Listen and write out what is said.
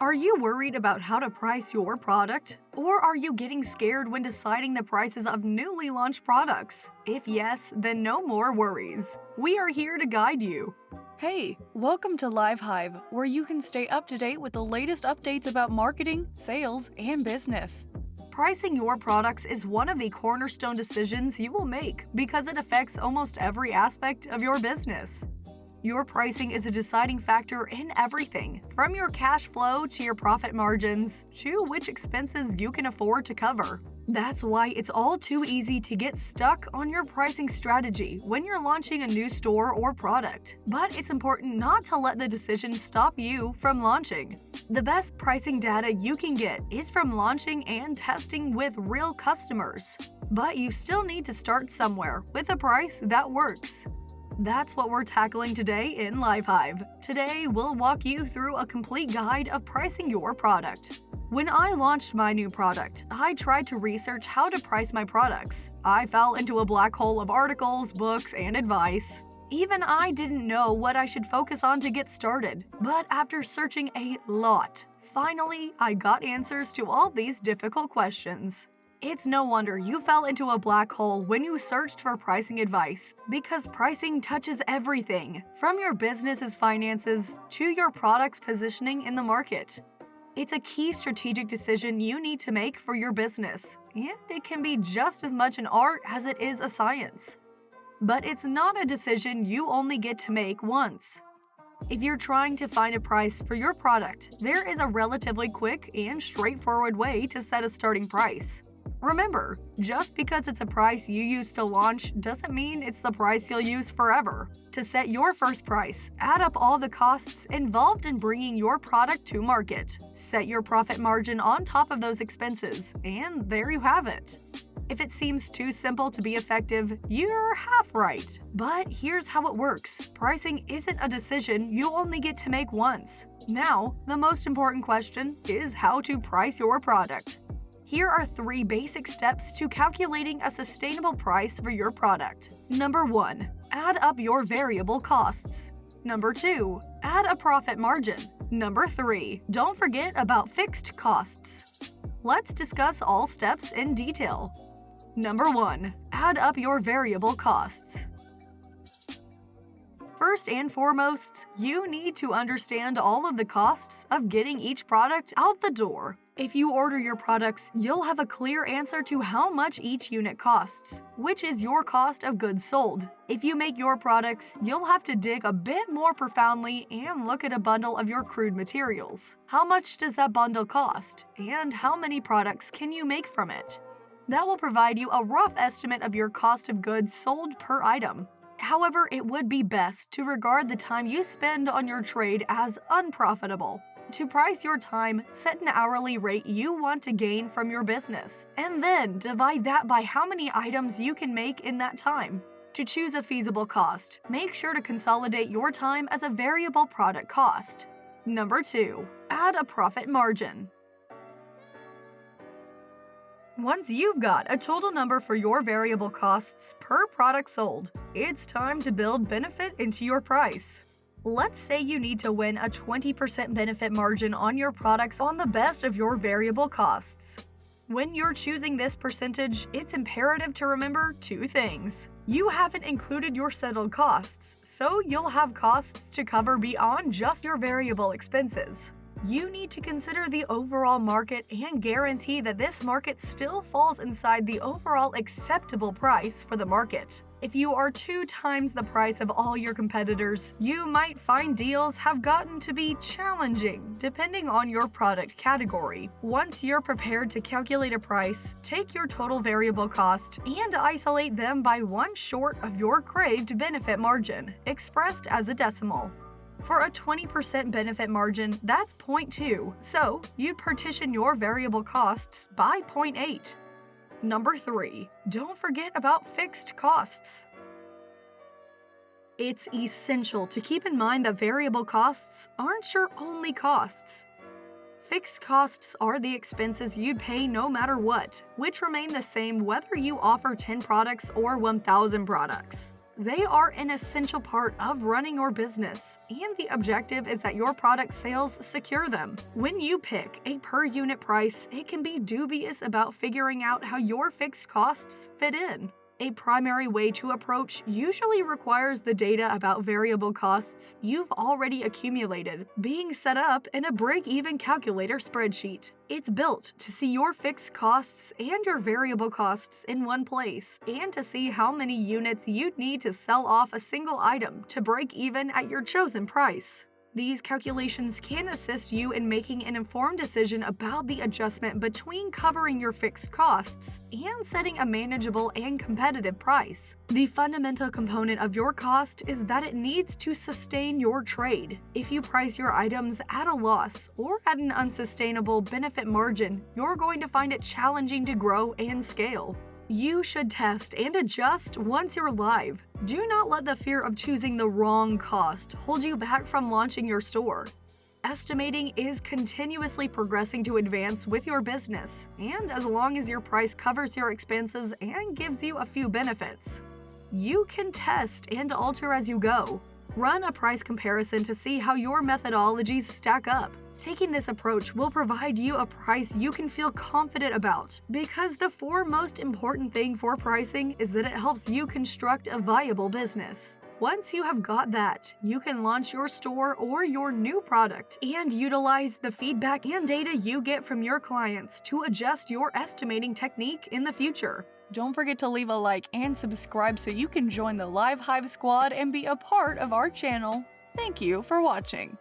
Are you worried about how to price your product? Or are you getting scared when deciding the prices of newly launched products? If yes, then no more worries. We are here to guide you. Hey, welcome to Hive, where you can stay up to date with the latest updates about marketing, sales, and business. Pricing your products is one of the cornerstone decisions you will make because it affects almost every aspect of your business. Your pricing is a deciding factor in everything, from your cash flow to your profit margins to which expenses you can afford to cover. That's why it's all too easy to get stuck on your pricing strategy when you're launching a new store or product. But it's important not to let the decision stop you from launching. The best pricing data you can get is from launching and testing with real customers. But you still need to start somewhere with a price that works. That's what we're tackling today in Hive. Today, we'll walk you through a complete guide of pricing your product. When I launched my new product, I tried to research how to price my products. I fell into a black hole of articles, books, and advice. Even I didn't know what I should focus on to get started. But after searching a lot, finally, I got answers to all these difficult questions. It's no wonder you fell into a black hole when you searched for pricing advice, because pricing touches everything, from your business's finances to your product's positioning in the market. It's a key strategic decision you need to make for your business, and it can be just as much an art as it is a science. But it's not a decision you only get to make once. If you're trying to find a price for your product, there is a relatively quick and straightforward way to set a starting price. Remember, just because it's a price you use to launch doesn't mean it's the price you'll use forever. To set your first price, add up all the costs involved in bringing your product to market. Set your profit margin on top of those expenses, and there you have it. If it seems too simple to be effective, you're half right. But here's how it works. Pricing isn't a decision you only get to make once. Now, the most important question is how to price your product. Here are 3 basic steps to calculating a sustainable price for your product. Number 1. Add up your variable costs. Number 2. Add a profit margin. Number 3. Don't forget about fixed costs. Let's discuss all steps in detail. Number 1. Add up your variable costs. First and foremost, you need to understand all of the costs of getting each product out the door. If you order your products, you'll have a clear answer to how much each unit costs, which is your cost of goods sold. If you make your products, you'll have to dig a bit more profoundly and look at a bundle of your crude materials. How much does that bundle cost? And how many products can you make from it? That will provide you a rough estimate of your cost of goods sold per item. However, it would be best to regard the time you spend on your trade as unprofitable. To price your time, set an hourly rate you want to gain from your business, and then divide that by how many items you can make in that time. To choose a feasible cost, make sure to consolidate your time as a variable product cost. Number 2. Add a profit margin. Once you've got a total number for your variable costs per product sold, it's time to build benefit into your price. Let's say you need to win a 20% benefit margin on your products on the best of your variable costs. When you're choosing this percentage, it's imperative to remember 2 things. You haven't included your settled costs, so you'll have costs to cover beyond just your variable expenses. You need to consider the overall market and guarantee that this market still falls inside the overall acceptable price for the market. If you are 2 times the price of all your competitors, you might find deals have gotten to be challenging, depending on your product category. Once you're prepared to calculate a price, take your total variable cost and isolate them by 1 short of your craved benefit margin, expressed as a decimal. For a 20% benefit margin, that's 0.2, so you'd partition your variable costs by 0.8. Number 3. Don't forget about fixed costs. It's essential to keep in mind that variable costs aren't your only costs. Fixed costs are the expenses you'd pay no matter what, which remain the same whether you offer 10 products or 1,000 products. They are an essential part of running your business, and the objective is that your product sales secure them. When you pick a per unit price, it can be dubious about figuring out how your fixed costs fit in. A primary way to approach usually requires the data about variable costs you've already accumulated being set up in a break-even calculator spreadsheet. It's built to see your fixed costs and your variable costs in one place, and to see how many units you'd need to sell off a single item to break even at your chosen price. These calculations can assist you in making an informed decision about the adjustment between covering your fixed costs and setting a manageable and competitive price. The fundamental component of your cost is that it needs to sustain your trade. If you price your items at a loss or at an unsustainable benefit margin, you're going to find it challenging to grow and scale. You should test and adjust once you're live. Do not let the fear of choosing the wrong cost hold you back from launching your store. Estimating is continuously progressing to advance with your business, and as long as your price covers your expenses and gives you a few benefits, you can test and alter as you go. Run a price comparison to see how your methodologies stack up. Taking this approach will provide you a price you can feel confident about, because the foremost important thing for pricing is that it helps you construct a viable business. Once you have got that, you can launch your store or your new product and utilize the feedback and data you get from your clients to adjust your estimating technique in the future. Don't forget to leave a like and subscribe so you can join the live Hive squad and be a part of our channel. Thank you for watching.